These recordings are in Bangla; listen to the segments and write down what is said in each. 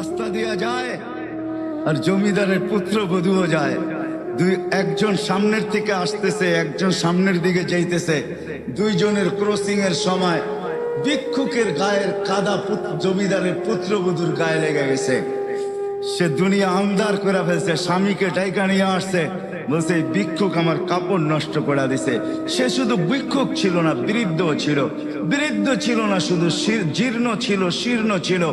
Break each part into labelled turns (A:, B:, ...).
A: রাস্তা দিয়া যায় আর জমিদারের পুত্রবধূও যায়। একজন সামনের থেকে আসতেছে, একজন সামনের দিকে যাইতেছে। দুইজনের ক্রসিং এর সময় ভিক্ষুকের গায়ের কাদা জমিদারের পুত্রবধূর গায়ে লেগে গেছে। সে দুনিয়া আন্ধার করে ফেলছে, স্বামীকে ডাইকা নিয়ে আসছে, বলছে এই ভিক্ষুক আমার কাপড় নষ্ট করে দিছে। সে শুধু ভিক্ষুক ছিল না, বৃদ্ধ ছিল। বৃদ্ধ ছিল না শুধু, জীর্ণ ছিল, শীর্ণ ছিল,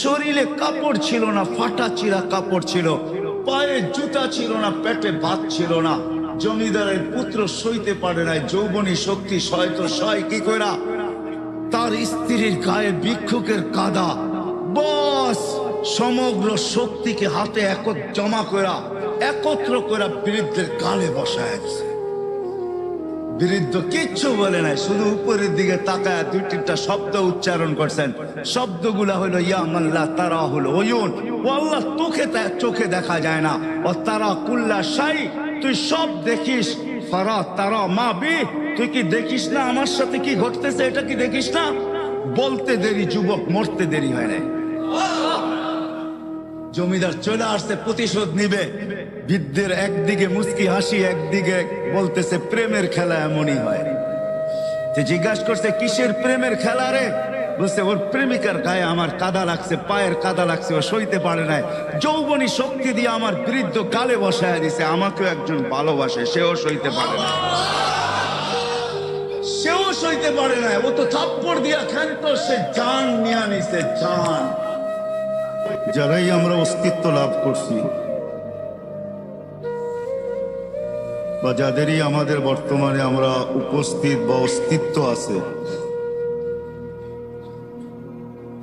A: শরীরে কাপড় ছিল না, ফাটা চিরা কাপড় ছিল, পায়ে জুতা ছিল না, পেটে ভাত ছিল না। জমিদারের পুত্র সইতে পারে নাই, যৌবনী শক্তি সয় তো সয় কি কইরা তার স্ত্রীর গায়ে ভিক্ষুকের কাদা, বস সমগ্র শক্তিকে হাতে জমা করা একত্র করা বৃদ্ধের গালে বসায় দিছে। বৃদ্ধ কিচ্ছু বলে নাই, শুধু উপরের দিকে তাকায় দুই তিনটা শব্দ উচ্চারণ করছেন। শব্দগুলা হলো ইয়া মাল্লা তারা হলো ওয়ুন, ও আল্লাহ চোখে দেখা যায় না, ও তারা কুল্লা শাই, তুই সব দেখিস, ফারা তারা মা বি, তুই কি দেখিস না আমার সাথে কি ঘটতেছে, এটা কি দেখিস না? বলতে দেরি যুবক, মরতে দেরি হয় না। জমিদার চলে আসছে, প্রতিশোধ নিবে। বৃদ্ধের একদিকে মুস্কি হাসি, একদিকে বলতেছে প্রেমের খেলা এমনই হয়। জিজ্ঞাসা করছে কিসের প্রেমের খেলা রে? বলছে ওর প্রেমিকার গায়ে আমার কাদা লাগছে, পায়ের কাদা লাগছে, ও সইতে পারে নাই, যৌবনী শক্তি দিয়ে আমার বৃদ্ধ গালে বসায় দিছে। আমাকেও একজন ভালোবাসে, সেও সইতে পারে না, সেও সইতে পারে না, ও তো থাপ্পড় দিয়া ক্ষান্ত, সে জান নিয়ে নিছে, জান। যারাই আমরা অস্তিত্ব লাভ করছি বা যাদেরই আমাদের বর্তমানে আমরা উপস্থিত বা অস্তিত্ব আছে,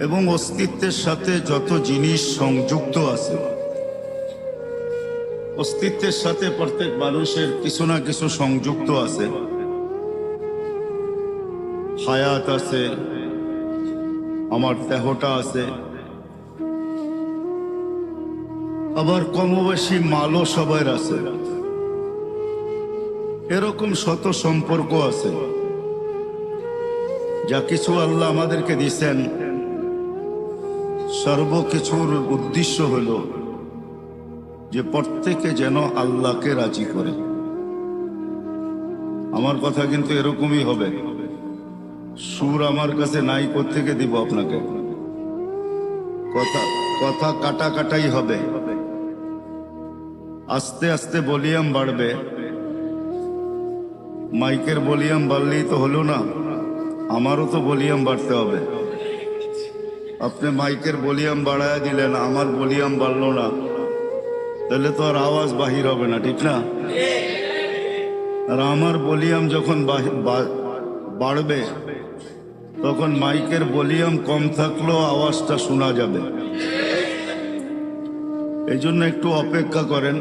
A: এবং অস্তিত্বের সাথে যত জিনিস সংযুক্ত আছে, অস্তিত্বের সাথে প্রত্যেক মানুষের কিছু না কিছু সংযুক্ত আছে। হায়াত আছে, আমার দেহটা আছে, আবার কমবেশি মালও সবার আছে, এরকম শত সম্পর্ক আছে। যা কিছু আল্লাহ আমাদেরকে দিয়েছেন, সর্বকিছুর উদ্দেশ্য হল যে প্রত্যেকে যেন আল্লাহকে রাজি করে। আমার কথা কিন্তু এরকমই হবে। সুর আমার কাছে নাই, কোত্থেকে দিব আপনাকে? কথা কাটা কাটাই হবে। আস্তে আস্তে ভলিউম বাড়বে। মাইকের ভলিউম বাড়লেই তো হলো না, আমারও তো ভলিউম বাড়তে হবে। আপনি মাইকের ভলিউম বাড়ায় দিলেন, আমার ভলিউম বাড়লো না, তাহলে তো আর আওয়াজ বাহির হবে না, ঠিক না? আর আমার ভলিউম যখন বাড়বে, তখন মাইকের ভলিউম কম থাকলেও আওয়াজটা শোনা যাবে। এই জন্য একটু অপেক্ষা করেন।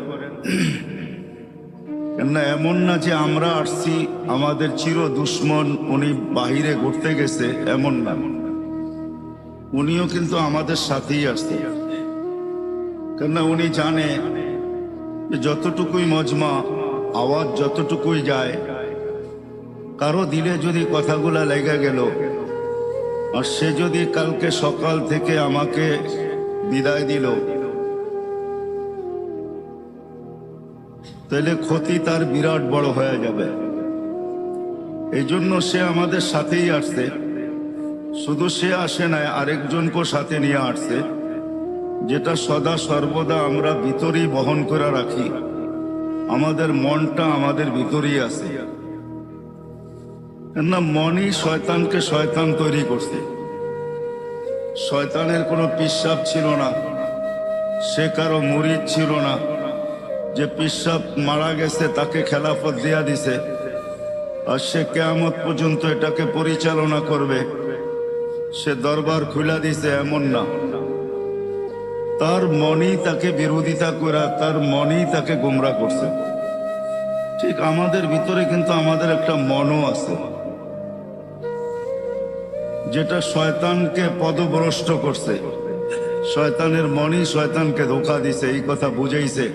A: কেননা এমন না যে আমরা আসছি আমাদের চির দুশ্মন, উনি বাহিরে ঘুরতে গেছে, এমন না। উনিও কিন্তু আমাদের সাথেই আসছে। কেননা উনি জানে যে যতটুকুই মজমা, আওয়াজ যতটুকুই যায়, কারো দিলে যদি কথাগুলা লেগে গেল, আর সে যদি কালকে সকাল থেকে আমাকে বিদায় দিল, তাহলে ক্ষতি তার বিরাট বড় হয়ে যাবে। এই জন্য সে আমাদের সাথেই আসছে। শুধু সে আসে নাই, আরেকজনকে সাথে নিয়ে আসছে, যেটা সদা সর্বদা আমরা ভিতরেই বহন করে রাখি। আমাদের মনটা আমাদের ভিতরেই আছে। না, মনই শয়তানকে শয়তান তৈরি করছে। শয়তানের কোনো পিশাব ছিল না, সে কারো মুরিদ ছিল না যে পিশাব মারা গেছে তাকে খেলাফত দিয়া দিছে আর সে কিয়ামত পর্যন্ত এটাকে পরিচালনা করবে, সে দরবার খুলা দিছে, এমন না। তার মনই তাকে বিরোধিতা করা, তার মনই তাকে গোমরা করছে। ঠিক আমাদের ভিতরে কিন্তু আমাদের একটা মনও আছে, যেটা শয়তানকে পদভ্রষ্ট করছে। শয়তানের মনই শয়তানকে ধোঁকা দিছে, এই কথা বুঝাইছে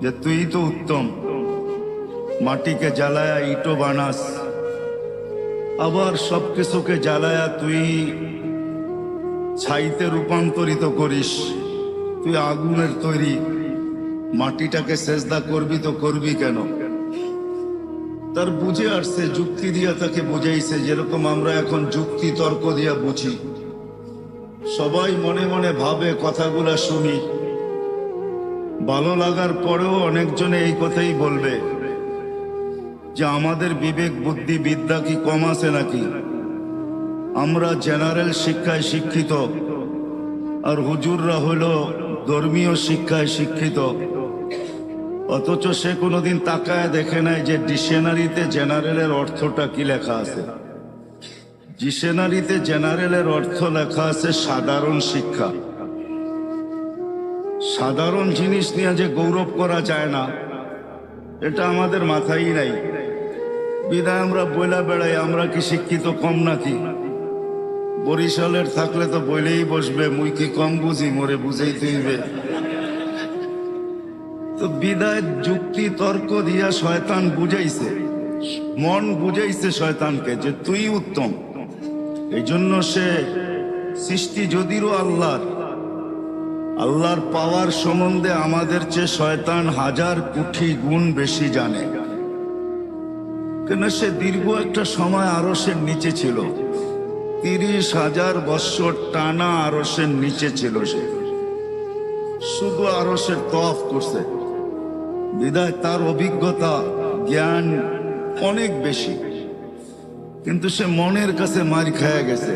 A: যে তুই তো উত্তম, মাটিকে জ্বালায়া ইটো বানাস, আবার সবকিছুকে জ্বালায়া তুই ছাইতে রূপান্তরিত করিস। তুই আগুনের তৈরি, মাটিটাকে সেজদা করবি তো করবি কেন? তার বুঝে আসছে, যুক্তি দিয়া তাকে বুঝাইছে, যেরকম আমরা এখন যুক্তি তর্ক দিয়া বুঝি। সবাই মনে মনে ভাবে, কথাগুলা শুনি, ভালো লাগার পরেও অনেকজনে এই কথাই বলবে যে আমাদের বিবেক বুদ্ধি বিদ্যা কি কম আছে নাকি? আমরা জেনারেল শিক্ষায় শিক্ষিত, আর হুজুররা হলো ধর্মীয় শিক্ষায় শিক্ষিত। অথচ সে কোনোদিন তাকায় দেখে নাই যে ডিকশনারিতে জেনারেলের অর্থটা কি লেখা আছে। ডিকশনারিতে জেনারেলের অর্থ লেখা আছে সাধারণ শিক্ষা। সাধারণ জিনিস নিয়ে যে গৌরব করা যায় না, এটা আমাদের মাথায় নাই। বিদায় আমরা বইলা বেড়াই আমরা কি শিক্ষিত কম নাকি? বরিশালের থাকলে তো বইলেই বসবে, মুই কি কম বুঝি, মোরে বুঝাইতে হইবে। তো বিদায় যুক্তি তর্ক দিয়া শয়তান বুঝাইছে, মন বুঝাইছে শয়তানকে যে তুই উত্তম। এই জন্য সে সৃষ্টি যদিও আল্লাহর পাওয়ার সম্বন্ধে আমাদের চেয়ে শয়তান 1000 কোটি গুণ বেশি জানে। কেন সে দীর্ঘ একটা সময় আরশের নিচে ছিল, 30,000 বৎসর টানা আরশের নিচে ছিল। সে শুধু আরশের তওয়াফ করছে, বিদায় তার অভিজ্ঞতা জ্ঞান অনেক বেশি। কিন্তু সে মনের কাছে মার খেয়ে গেছে,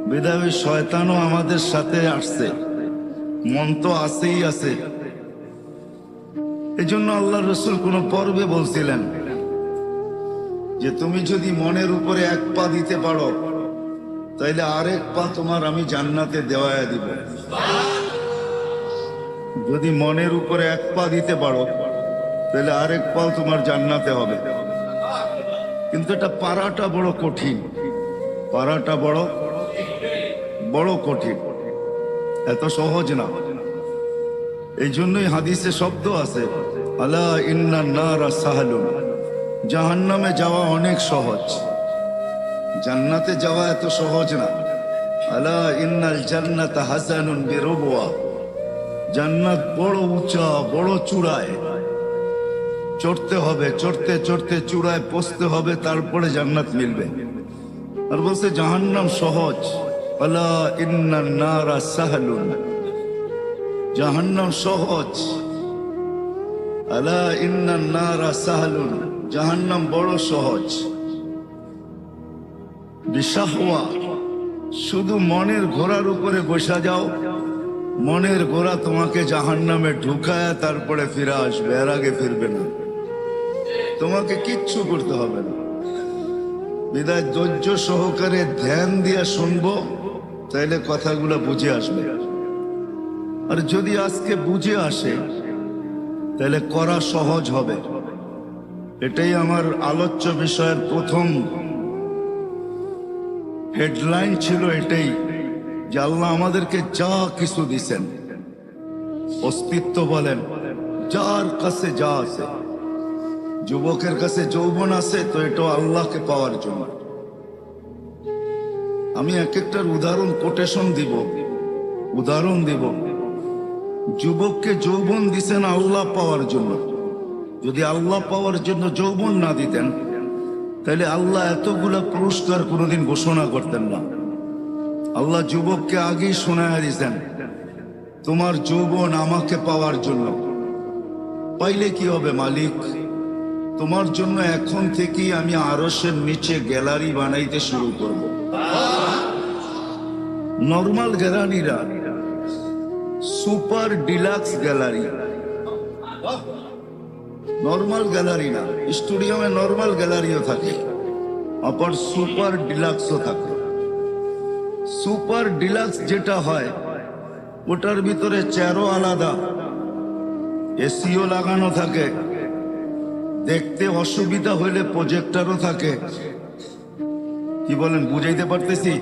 A: বিদায় ওই শয়তানও আমাদের সাথে আসছে। মন তো আছেই আছে। এই জন্য আল্লাহ রসুল কোন পর্বে বলছিলেন যে তুমি যদি মনের উপরে 1 পা দিতে পারো, তাইলে আরেক পা তোমার আমি জান্নাতে দেওয়ায় দিব। যদি মনের উপরে 1 পা দিতে পারো, তাহলে আরেক পা তোমার জান্নাতে হবে। কিন্তু এটা পারাটা বড় কঠিন, পারাটা বড় কঠিন, এত সহজ না। এই জন্যই হাদিসে শব্দ আছে, আলা ইন্না নারা সাহালুন, জাহান্নামে যাওয়া অনেক সহজ, জান্নাতে যাওয়া এত সহজ না। আলা ইন্নাল জান্নাতা হাসানুন বিরবওয়া, জান্নাত বড় উঁচা, বড় চূড়ায় চড়তে হবে, চড়তে চড়তে চূড়ায় পৌঁছতে হবে, তারপরে জান্নাত মিলবে। আর বলছে জাহান্নাম সহজ, আলা ইন্নান নারা সাহলুন, জাহান্নাম সহজ। আলা ইন্নান নারা সাহলুন, জাহান্নাম বড় সহজ। বিশাহওয়া, শুধু মনের ঘোড়ার উপরে বসা যাও, মনের ঘোড়া তোমাকে জাহান্নামে ঢুকায় তারপরে ফিরে আসবে, এর আগে ফিরবে না। তোমাকে কিচ্ছু করতে হবে না। বিদায় ধৈর্য সহকারে ধ্যান দিয়া শুনবো, তাইলে কথাগুলো বুঝে আসবে। আর যদি আজকে বুঝে আসে, তাহলে করা সহজ হবে। এটাই আমার আলোচ্য বিষয়ের প্রথম হেডলাইন ছিল, এটাই যে আল্লাহ আমাদেরকে যা কিছু দিছেন, অস্তিত্ব বলেন, যার কাছে যা আছে, যুবকের কাছে যৌবন আছে, তো এটা আল্লাহকে পাওয়ার জন্য। আমি এক একটার উদাহরণ কোটেশন উদাহরণ দিব। যুবককে যৌবন দিছেন আল্লাহ পাওয়ার জন্য। যদি আল্লাহ পাওয়ার জন্য যৌবন না দিতেন, তাহলে আল্লাহ এতগুলা পুরস্কার কোনোদিন ঘোষণা করতেন না। আল্লাহ যুবককে আগেই শোনায় দিয়েছেন, তোমার যৌবন আমাকে পাওয়ার জন্য। পাইলে কি হবে মালিক? তোমার জন্য এখন থেকেই আমি আরশের নিচে গ্যালারি বানাইতে শুরু করব। নর্মাল গ্যালারিরা super deluxe gallery, normal gallery না। স্টুডিয়ামে নর্মাল গ্যালারিও থাকে, আবার সুপার ডিলাক্সও থাকে। সুপার ডিলাক্স যেটা হয়, ওটার ভিতরে চেয়ারও আলাদা, এসিও লাগানো থাকে, দেখতে অসুবিধা হইলে প্রজেক্টরও থাকে। কি বলেন, বুঝাইতে পারতেছি?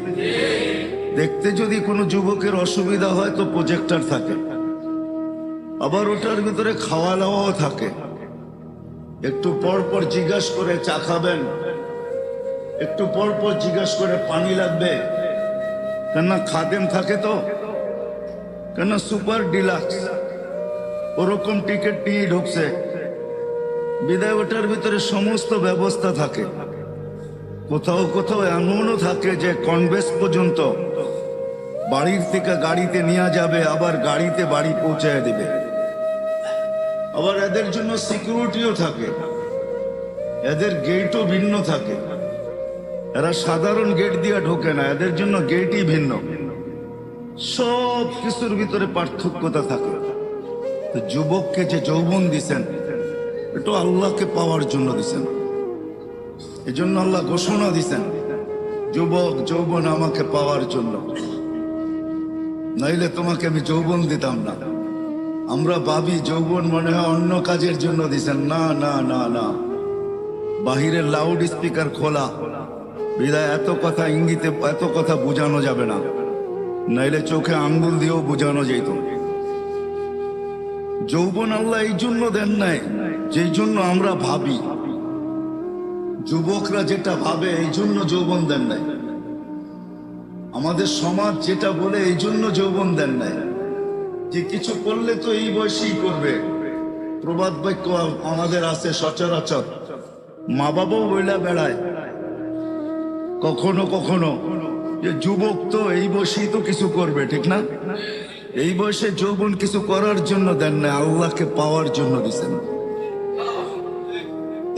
A: দেখতে যদি কোনো যুবকের অসুবিধা হয় তো প্রজেক্টর থাকে। আবার ওটার ভিতরে খাওয়া দাওয়াও থাকে। একটু পর পর জিজ্ঞাসা করে চা খাবেন, একটু পর পর জিজ্ঞাসা করে পানি লাগবে, কেননা খাদেম থাকে তো, কেননা সুপার ডিলাক্স ওরকম টিকিট নিয়ে ঢুকছে, বিদায় ওটার ভিতরে সমস্ত ব্যবস্থা থাকে। কোথাও কোথাও এমনও থাকে যে কনভেস পর্যন্ত বাড়ির থেকে গাড়িতে নিয়ে যাবে, আবার গাড়িতে বাড়ি পৌঁছায় দিবে। আবার এদের জন্য সিকিউরিটিও থাকে, এদের গেটও ভিন্ন থাকে। এরা সাধারণ গেট দিয়ে ঢোকে না, এদের জন্য গেটই ভিন্ন। সব কিছুর ভিতরে পার্থক্যতা থাকে। তো যুবককে যে যৌবন দিছেন, এটা আল্লাহকে পাওয়ার জন্য দিছেন। এই জন্য আল্লাহ ঘোষণা দিছেন, যুবক যৌবন আমাকে পাওয়ার জন্য, নাইলে তোমাকে আমি যৌবন দিতাম না। আমরা ভাবি যৌবন মনে হয় অন্য কাজের জন্য দিছেন। না না না না, বাহিরের লাউড স্পিকার খোলা, বিদায় এত কথা ইঙ্গিতে এত কথা বোঝানো যাবে না, নাইলে চোখে আঙ্গুল দিয়েও বোঝানো যেত। যৌবন আল্লাহ এই জন্য দেন নাই যেই জন্য আমরা ভাবি। যুবকরা যেটা ভাবে এই জন্য যৌবন দেন নাই, আমাদের সমাজ যেটা বলে এই জন্য যৌবন দেন নাই, যে কিছু করলে তো এই বয়সেই করবে। প্রবাদ বাক্য আমাদের আছে সচরাচর, মা বাবাও বইলা বেড়ায় কখনো কখনো যে যুবক তো এই বয়সেই তো কিছু করবে, ঠিক না? এই বয়সে যৌবন কিছু করার জন্য দেন না, আল্লাহকে পাওয়ার জন্য দিচ্ছেন।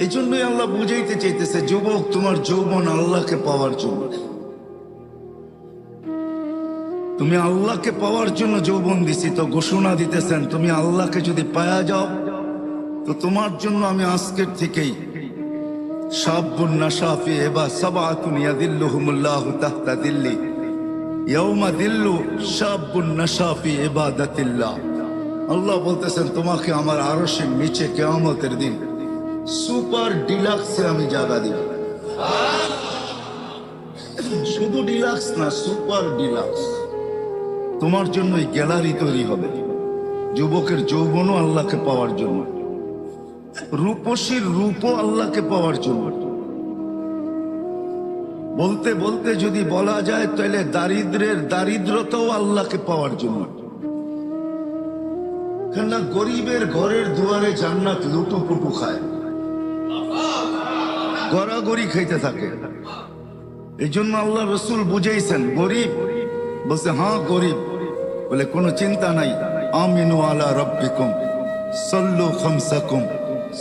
A: এই জন্যই আল্লাহ বুঝাইতে চাইতেছে, যুবক তোমার যৌবন আল্লাহকে পাওয়ার জন্য। তুমি আল্লাহকে পাওয়ার জন্য যৌবন দিছি, তো ঘোষণা দিতেছেন তুমি আল্লাহকে যদি পায়া যাও তো তোমার জন্য আমি আজকের থেকেই শাবুন নাশা ফি ইবা সাবআতুন ইয়াদিল্লুহুমুল্লাহু তাহতা দিল্লি ইয়াউমা দিল্লু শাবুন নাশা ফি ইবাদাতিল্লাহ। আল্লাহ বলতেছেন তোমাকে আমার আরশের নিচে কিয়ামতের দিন সুপার ডিলাক্সে আমি জায়গা দিব। শুধু ডিলাক্স না, সুপার ডিলাক্স। তোমার জন্য এই গ্যালারি তৈরি হবে। যুবকের যৌবনও আল্লাহকে পাওয়ার জন্য, রূপসীর রূপও আল্লাহকে পাওয়ার জন্য। বলতে বলতে যদি বলা যায় তাহলে দারিদ্রের দারিদ্রতাও আল্লাহকে পাওয়ার জন্য। কেননা গরিবের ঘরের দুয়ারে জান্নাত লুটুপুটু খায়, গড়াগড়ি খাইতে থাকে। এই জন্য আল্লাহ রসুল বুঝাইছেন গরিব, বলছে হ্যাঁ গরিব, বলে কোনো চিন্তা নাই, আমিনু আলা রব্বিকুম সাল্লু খামসাকুম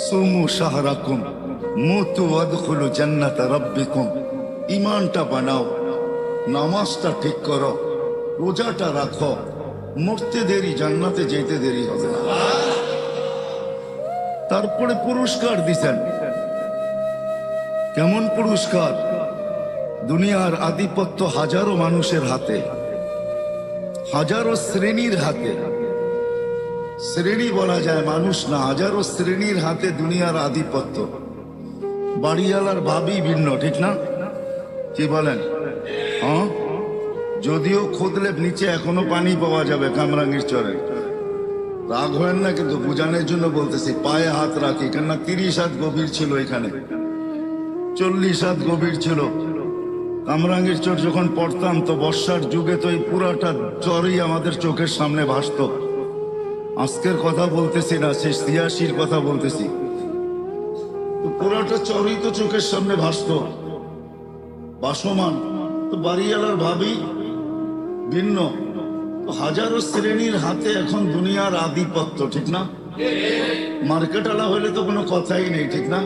A: সুমু শাহরাকুম মুতু ওয়াদখুলু জান্নাতা রব্বিকুম। ঈমানটা বানাও, নামাজটা ঠিক করো, রোজাটা রাখো, মরতে দেরি, জান্নাতে যেতে দেরি হবে না। তারপরে পুরস্কার দিছেন। কেমন পুরস্কার? দুনিয়ার আধিপত্য হাজারো মানুষের হাতে, হাজারো শ্রেণীর হাতে। শ্রেণী বলা যায়, মানুষ না, হাজারো শ্রেণীর হাতে দুনিয়ার আধিপত্য। বাড়িওয়ালার ভাবি ভিন্ন, ঠিক না? কি বলেন? হ্যাঁ, যদিও খুদলে নিচে এখনো পানি পাওয়া যাবে কামরাঙ্গীর চরে। রাগ হয় না, কিন্তু বুঝানোর জন্য বলতেছি, পায়ে হাত রাখি। কেননা 30 হাত গভীর ছিল, এখানে 40 হাত গভীর ছিল। কামরাঙ্গীর চর যখন পড়তাম তো বর্ষার যুগে তো এই পুরাটা চরই আমাদের চোখের সামনে ভাসত। আজকের কথা বলতেছি না, সেই 86-র কথা বলতেছি। তো পুরাটা চরই তো চোখের সামনে ভাসত, ভাসমান। তো বাড়িওয়ালার ভাবি ভিন্ন। তো হাজারো শ্রেণীর হাতে এখন দুনিয়ার আধিপত্য, ঠিক না? মার্কেটওয়ালা হলে তো কোনো কথাই নেই, ঠিক না?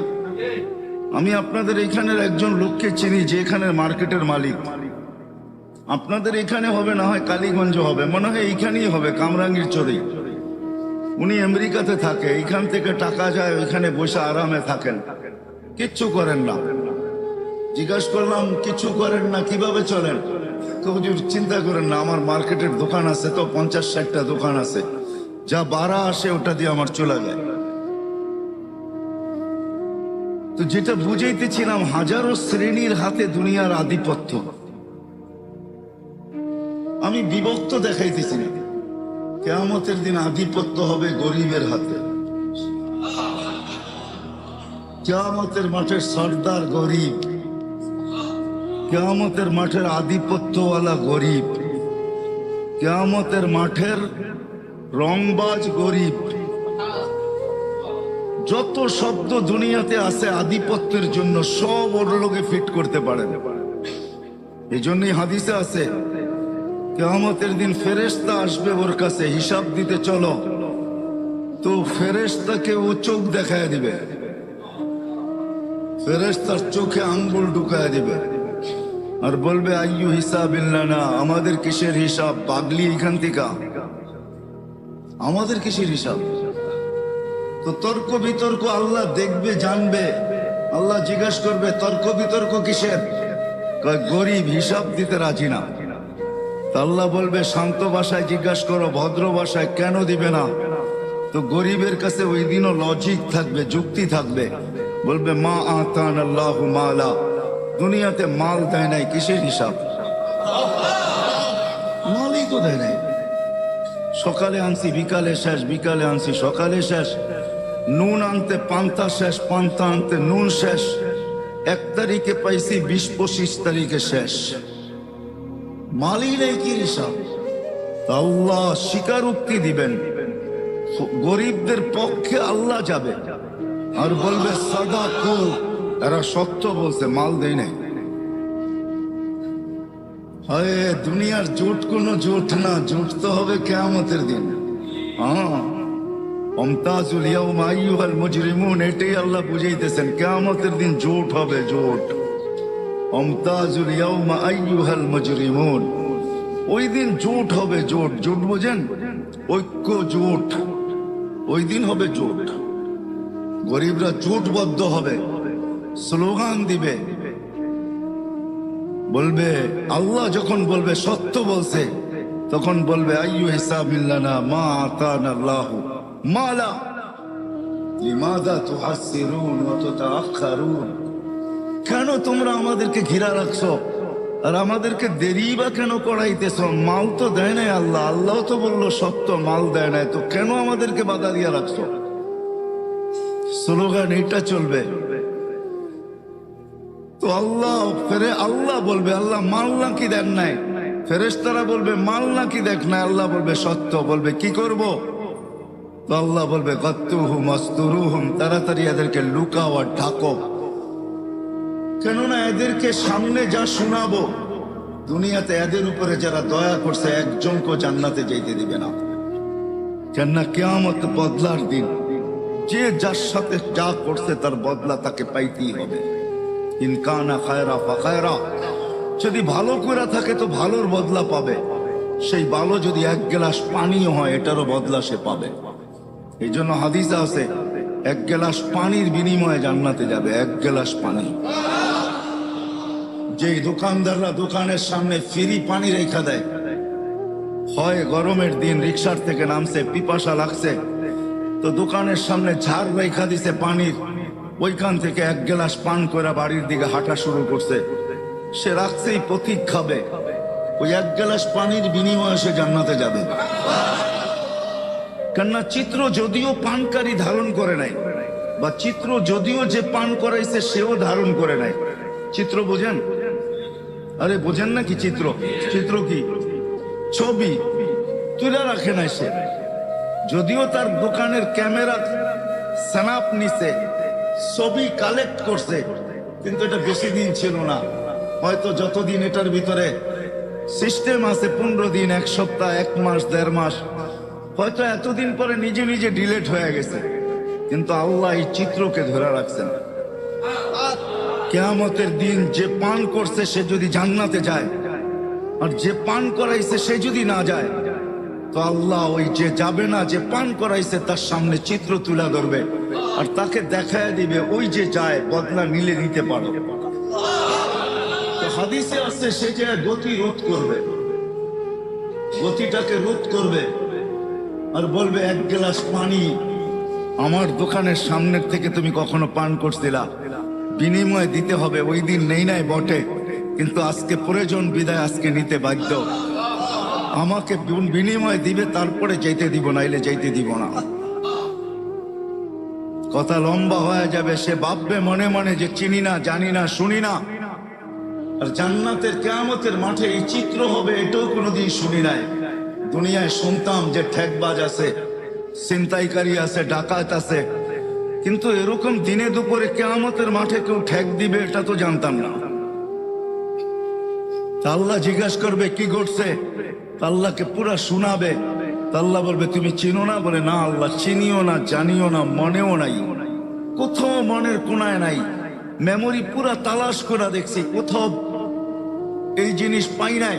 A: আমি আপনাদের এখানের একজন লোককে চিনি যে এখানের মার্কেটের মালিক। আপনাদের এখানে হবে না হয় কালীগঞ্জ হবে, মনে হয় এইখানেই হবে, কামরাঙ্গীর চরেই। উনি আমেরিকাতে থাকে, এইখান থেকে টাকা যায়, ওইখানে বসে আরামে থাকেন, কিচ্ছু করেন না। জিজ্ঞাসা করলাম কিছু করেন না, কিভাবে চলেন? হুজুর চিন্তা করেন না, আমার মার্কেটের দোকান আছে তো, 50-60টা দোকান আছে, যা বাড়া আসে ওটা দিয়ে আমার চলে যায়। তো যেটা বুঝাইতেছিলাম, হাজারো শ্রেণীর হাতে দুনিয়ার আধিপত্য। আমি বিভক্ত দেখাইতেছি না, কিয়ামতের দিন আধিপত্য হবে গরিবের হাতে। কিয়ামতের মাঠের সর্দার গরিব, কিয়ামতের মাঠের আধিপত্যওয়ালা গরিব। কিয়ামতের মাঠের রংবাজ গরিব, যত শব্দ দুনিয়াতে আছে আধিপত্যের জন্য সব ওর লোকে ফিট করতে পারেন। এই জন্যই হাদিসে আছে কিয়ামতের দিন ফেরেশতা আসবে ওর কাছে হিসাব দিতে, চলো তো ফেরেশতাকে ও চোখ দেখায় দিবে, ফেরেশতার চোখে আঙ্গুল ঢুকায় দিবে আর বলবে আইয়ু হিসাবিল্লানা, আমাদের কিসের হিসাব, পাগলি এখান থেকে, আমাদের কিসের হিসাব? তো তর্ক বিতর্ক আল্লাহ দেখবে, জানবে। আল্লাহ জিজ্ঞাসা করবে তর্ক বিতর্ক কিসের? কয় গরিব হিসাব দিতে রাজি না। আল্লাহ বলবে শান্ত ভাষায় জিজ্ঞাসা করো, ভদ্র ভাষায়, কেন দিবে না? তো গরিবের কাছে ওই দিনও লজিক থাকবে, যুক্তি থাকবে। বলবে মা আতান আল্লাহু মালা, দুনিয়াতে মাল দেয় নাই, কিসের হিসাব? মালই তো দেয় নাই। সকালে আনছি বিকালে শেষ, বিকালে আনছি সকালে শেষ। নুন আনতে পান্তা শেষ, পান্তা আনতে নুন শেষ। 1 তারিখে পাইছি, 20-25 তারিখে শেষ। মালই নেই, কি হিসাব? আল্লাহ স্বীকারোক্তি দিবেন, গরিবদের পক্ষে আল্লাহ যাবে আর বলবে সাদাকু, এরা সত্য বলছে, মাল দেয় নাই। হয় দুনিয়ার জোট কোনো জোট না, জোট তো হবে কিয়ামতের দিন। ওমতাজুল ইয়াউমা আইয়ুহাল মুজরিমুন, এটাই আল্লাহ বুঝাইতেছেন, কিয়ামতের দিন জোট হবে, জোট। ওমতাজুল ইয়াউমা আইয়ুহাল মুজরিমুন, ওই দিন জোট হবে, জোট। জোট বোঝেন? ঐক্য, জোট। ওই দিন হবে জোট, গরিবরা জোটবদ্ধ হবে, স্লোগান দিবে, বলবে আল্লাহ যখন বলবে সত্য বলছে, তখন বলবে আইয়ু হিসাবিল্লানা মা আতানা আল্লাহু মালা লিমাযা তুহাসসিরুন ওয়া তুতাআখারুন, কেন তোমরা আমাদেরকে ঘিরা রাখছো আর আমাদেরকে দেরি বা কেন করাইতেছ? মাল তো দেয় নাই আল্লাহ, আল্লাহ তো বললো সত্য, মাল দেয় নাই, তো কেন আমাদেরকে বাধা দিয়ে রাখছো? স্লোগান এটা চলবে। তো আল্লাহ বলবে আল্লাহ মাল নাকি দেন নাই? ফেরেশতারা বলবে মাল নাকি দেখ না? আল্লাহ বলবে সত্য। বলবে কি করব? তো আল্লাহ বলবে গাত্তুহুম আস্তুরুহুম, তাড়াতাড়ি এদেরকে লুকাও আর ঢাকো, কেননা এদেরকে সামনে যা শোনাবো, দুনিয়াতে এদের উপরে যারা দয়া করছে একজনকে জান্নাতে যেতে দিবে না। কেননা কিয়ামত বদলার দিন, যে যার সাথে যা করছে তার বদলা তাকে পাইতেই হবে। ইনকানা খায়রা ফাখায়রা, যদি ভালো করে থাকে তো ভালোর বদলা পাবে, সেই ভালো যদি 1 গ্লাস পানিও হয় এটারও বদলা সে পাবে। এই জন্য হাদিসে আছে 1 গ্লাস পানির বিনিময়ে জান্নাতে যাবে, 1 গ্লাস পানি। যে দোকানদাররা দোকানের সামনে ফ্রি পানি রেখা দেয়, হয় গরমের দিন রিক্সার থেকে নামছে, পিপাসা লাগছে, তো দোকানের সামনে ঝাড় রেখা দিছে পানির, ওইখান থেকে 1 গ্লাস পান করে বাড়ির দিকে হাঁটা শুরু করছে। সে রাখছেই পথিক খাবে, ওই 1 গ্লাস পানির বিনিময়ে সে জান্নাতে যাবে। কেননা চিত্র যদিও পানকারী ধারণ করে নাই, বা চিত্র যদিও যে পান করাইছে সেও ধারণ করে নাই। চিত্র বোঝেন? আরে বোঝেন না কি চিত্র? চিত্র কি? ছবি তুলে রাখে নাই সে, যদিও তার দোকানের ক্যামেরা স্ন্যাপ নিছে, ছবি কালেক্ট করছে, কিন্তু এটা বেশি দিন ছিল না। হয়তো যতদিন এটার ভিতরে সিস্টেম আছে, 15 দিন, 1 সপ্তাহ, 1 মাস, 1.5 মাস, হয়তো এতদিন পরে নিজে নিজে ডিলেট হয়ে গেছে, কিন্তু আল্লাহ এই চিত্রকে ধরে রাখছেন। কিয়ামতের দিন যে পান করছে সে যদি জান্নাতে যায়, আর যে পান করাইছে সে যদি না যায়, তো আল্লাহ ওই যে যাবে না, যে পান করাইছে তার সামনে চিত্র তুলে ধরবে আর তাকে দেখায় দিবে, ওই যে যায় বদলা নিলে নিতে পারো। তো হাদিসে আছে সে যে গতি রোধ করবে, গতিটাকে রোধ করবে আর বলবে 1 গ্লাস পানি আমার দোকানের সামনের থেকে তুমি কখনো পান করছিলা, বিনিময় দিতে হবে। ওই দিন নেই নাই বটে, কিন্তু আজকে প্রয়োজন বিদায় আজকে নিতে বাধ্য। আমাকে বিনিময় দিবে, তারপরে যেতে দিব, নাইলে যেতে দিব না। কথা লম্বা হয়ে যাবে। সে ভাববে মনে মনে যে চিনি না, জানি না, শুনি না। আর জান্নাতের কিয়ামতের মাঠে এই চিত্র হবে এটাও কোনোদিন শুনি নাই। দুনিয়ায় শুনতাম যে ঠেকবাজ আছে, ছিনতাইকারী আছে, ডাকাত আছে, কিন্তু এরকম দিনে দুপুরে কিয়ামতের মাঠে কেউ ঠেক দিবে এটা তো জানতাম না। তা আল্লাহ জিজ্ঞাসা করবে কি ঘটছে, তা আল্লাহকে পুরা শোনাবে। তা আল্লাহ বলবে তুমি চিনো না? বলে না আল্লাহ, চিনিও না, জানিও না, মনেও নাই, কোথাও মনের কোনায় নাই। মেমোরি পুরা তালাশ করে দেখছি, কোথাও এই জিনিস পাই নাই।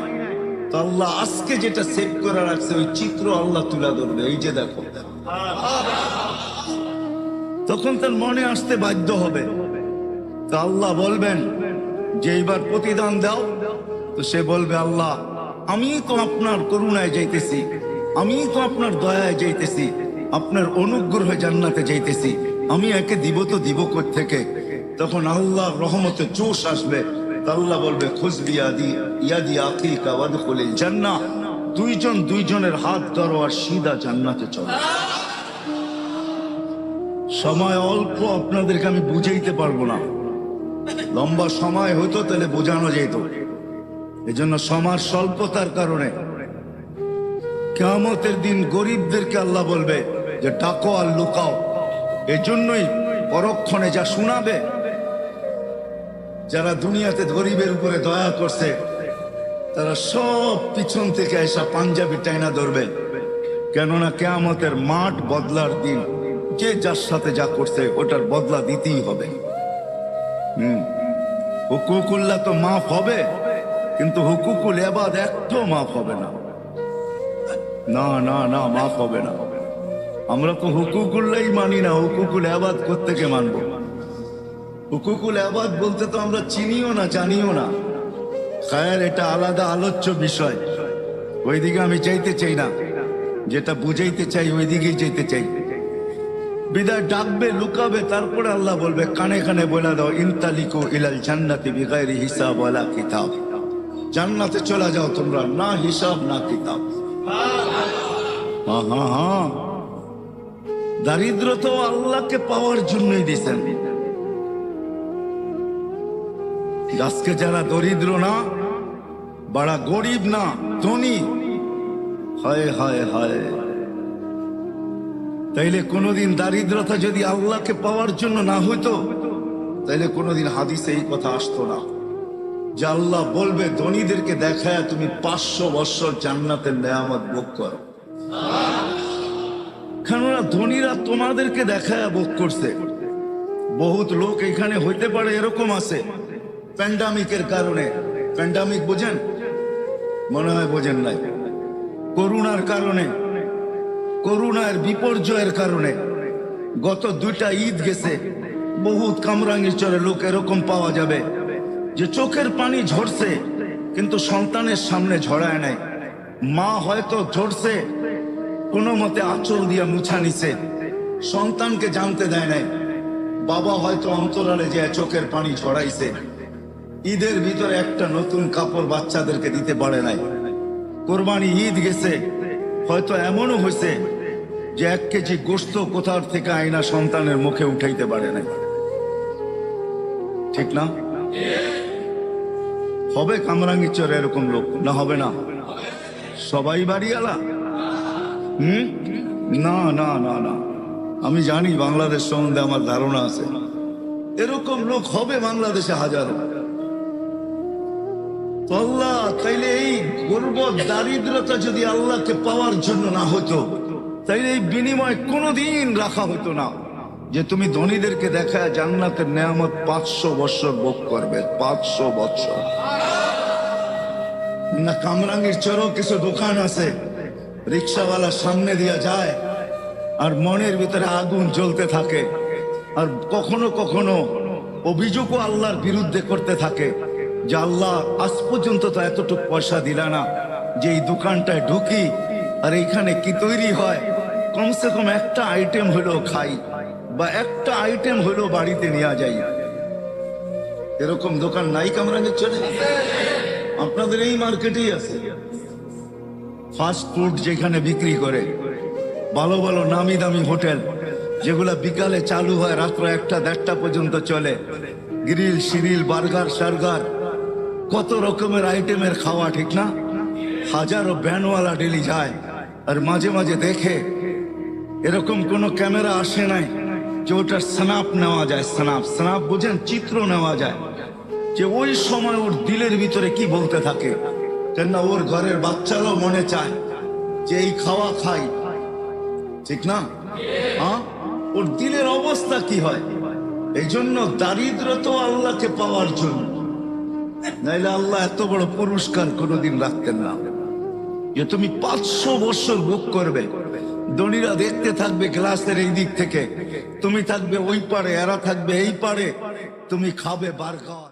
A: তো আল্লাহ আজকে যেটা সেভ করে রাখছে ওই চিত্র আল্লাহ তুলে ধরবে, এই যে দেখো। তখন তার মনে আসতে বাধ্য হবে। তো আল্লাহ বলবেন যে এইবার প্রতিদান দাও। তো সে বলবে আল্লাহ আমি তো আপনার করুণায় যাইতেছি, আমি তো আপনার দয়ায় যাইতেছি, আপনার অনুগ্রহে জান্নাতে যাইতেছি, আমি একে দিব তো দিব কোত্থেকে? তখন আল্লাহর রহমতে জোশ আসবে। আল্লাহ বলবে খুজবি ইয়াদি আখিকা ওয়াদখুলিল জান্নাহ, দুইজন দুইজনের হাত ধরো আর সিধা জান্নাতে চলো। সময় অল্প, আপনাদেরকে আমি বুঝাইতে পারবো না। লম্বা সময় হতো তাহলে বোঝানো যেত, এজন্য সময় স্বল্পতার কারণে কিয়ামতের দিন গরিবদেরকে আল্লাহ বলবে যে ডাকো আর লুকাও। এজন্যই পরক্ষণে যা শোনাবে, যারা দুনিয়াতে গরিবের উপরে দয়া করছে তারা সব পিছন থেকে এসা পাঞ্জাবি টাইনা ধরবে। কেননা কিয়ামতের মাঠ বদলার দিন, যে যার সাথে যা করছে ওটার বদলা দিতেই হবে। হুকুকুল্লাহ তো মাফ হবে, কিন্তু হুকুকুল ইবাদ একটাও মাফ হবে না। না না না, মাফ হবে না। আমরা তো হুকুকুল্লাই মানি না, হুকুকুল ইবাদ কোত্থেকে মানবো? হুকুকুল ইবাদ বলতে তো আমরা চিনিও না, জানিও না। খায়ের এটা আলাদা আলোচ্য বিষয়, ওইদিকে আমি চাইতে চাই না। যেটা বুঝাইতে চাই ওইদিকেই যেতে চাই। বিদায় ডাকবে, লুকাবে, তারপরে আল্লাহ বলবে কানে কানে বলে দাও ইনতালিকু ইলাল জান্নাতি বিগাইরি হিসাব ওয়ালা কিতাব, জান্নাতে চলে যাও তোমরা, না হিসাব না কিতাব। হ্যাঁ, দারিদ্র তো আল্লাহকে পাওয়ার জন্যই দিয়েছেন। আজকে যারা দরিদ্র না, বড় গরিব না, ধনী, হায় হায় হায়, তাইলে কোনোদিন দারিদ্রতা যদি আল্লাহকে পাওয়ার জন্য না হইতো, তাইলে কোনোদিন হাদিসে এই কথা আসতো না যে আল্লাহ বলবে ধনীদেরকে দেখায় তুমি 500 বছর জান্নাতের নেয়ামত ভোগ করো। কেননা ধনীরা তোমাদেরকে দেখায় ভোগ করছে। বহুত লোক এখানে হইতে পারে এরকম আছে প্যান্ডামিকের কারণে। প্যান্ডামিক বোঝেন? মনে হয় বোঝেন নাই। করোনার কারণে, করোনার বিপর্যয়ের কারণে গত 2টা ঈদ গেছে, বহুত কামরাঙ্গীরচরে লোক এরকম পাওয়া যাবে যে চোখের পানি ঝরছে কিন্তু সন্তানের সামনে ঝরায় নাই। মা হয়তো ঝরছে, কোনো মতে আঁচল দিয়া মুছা নিছে, সন্তানকে জানতে দেয় নাই। বাবা হয়তো অন্তরালে যে চোখের পানি ঝরাইছে। ঈদের ভিতরে একটা নতুন কাপড় বাচ্চাদেরকে দিতে পারে নাই। কোরবানি ঈদ গেছে, হয়তো এমনও হয়েছে যে 1 কেজি গোশত কোথার থেকে আইনা সন্তানের মুখে উঠাইতে পারে নাই। ঠিক না? হবে কামরাঙ্গীরচরে এরকম লোক? না হবে না? সবাই বাড়িওয়ালা? না না না না, আমি জানি বাংলাদেশ সম্বন্ধে আমার ধারণা আছে, এরকম লোক হবে বাংলাদেশে হাজারো। আল্লাহ তাইলে এই গর্ব দারিদ্রতা যদি আল্লাহকে পাওয়ার জন্য না হতো, তাইলে এই বিনিময় কোনোদিন রাখা হতো না যে তুমি ধনীদেরকে দেখায় জান্নাতের নেয়ামত 500 বছর ভোগ করবে। 500 বছর না। কামরাঙ্গীরচরেও কিছু দোকান আছে, রিক্সাওয়ালা সামনে দিয়া যায় আর মনের ভিতরে আগুন জ্বলতে থাকে, আর কখনো কখনো অভিযোগও আল্লাহর বিরুদ্ধে করতে থাকে যে আল্লাহ আজ পর্যন্ত তো এতটুকু পয়সা দিলা না যে এই দোকানটায় ঢুকি আর এইখানে কি তৈরি হয়, কমসে কম একটা আইটেম হইলো খাই বা একটা আইটেম হইলো বাড়িতে নিয়ে যাই। এরকম দোকান নাই কামরাঙ্গীরচরে? আপনাদের এই মার্কেটেই আছে। ফাস্ট ফুড যেখানে বিক্রি করে, ভালো ভালো নামি দামি হোটেল যেগুলা বিকালে চালু হয়, রাত্র 1টা-1:30 পর্যন্ত চলে, গ্রিল শিরিল বার্গার সার্গার, কত রকমের আইটেমের খাওয়া, ঠিক না? হাজারো ব্যানওয়ালা ডেলি যায়, আর মাঝে মাঝে দেখে এরকম কোন ক্যামেরা আসে নাই যে ওটার স্ন্যাপ নেওয়া যায়। স্ন্যাপ স্ন্যাপ বুঝেন, চিত্র নেওয়া যায় যে ওই সময় ওর দিলের ভিতরে কি বলতে থাকে। কেননা ওর ঘরের বাচ্চারাও মনে চায় যে এই খাওয়া খাই, ঠিক না? হ্যাঁ, ওর দিলের অবস্থা কি হয়। এই জন্য দারিদ্র তো আল্লাহকে পাওয়ার জন্য, নাইলে আল্লাহ এত বড় পুরস্কার কোনোদিন রাখতেন না যে তুমি 500 বছর ভোগ করবে। ধনীরা দেখতে থাকবে গ্লাসের এই দিক থেকে, তুমি থাকবে ওই পারে, এরা থাকবে এই পারে, তুমি খাবে বার্গার।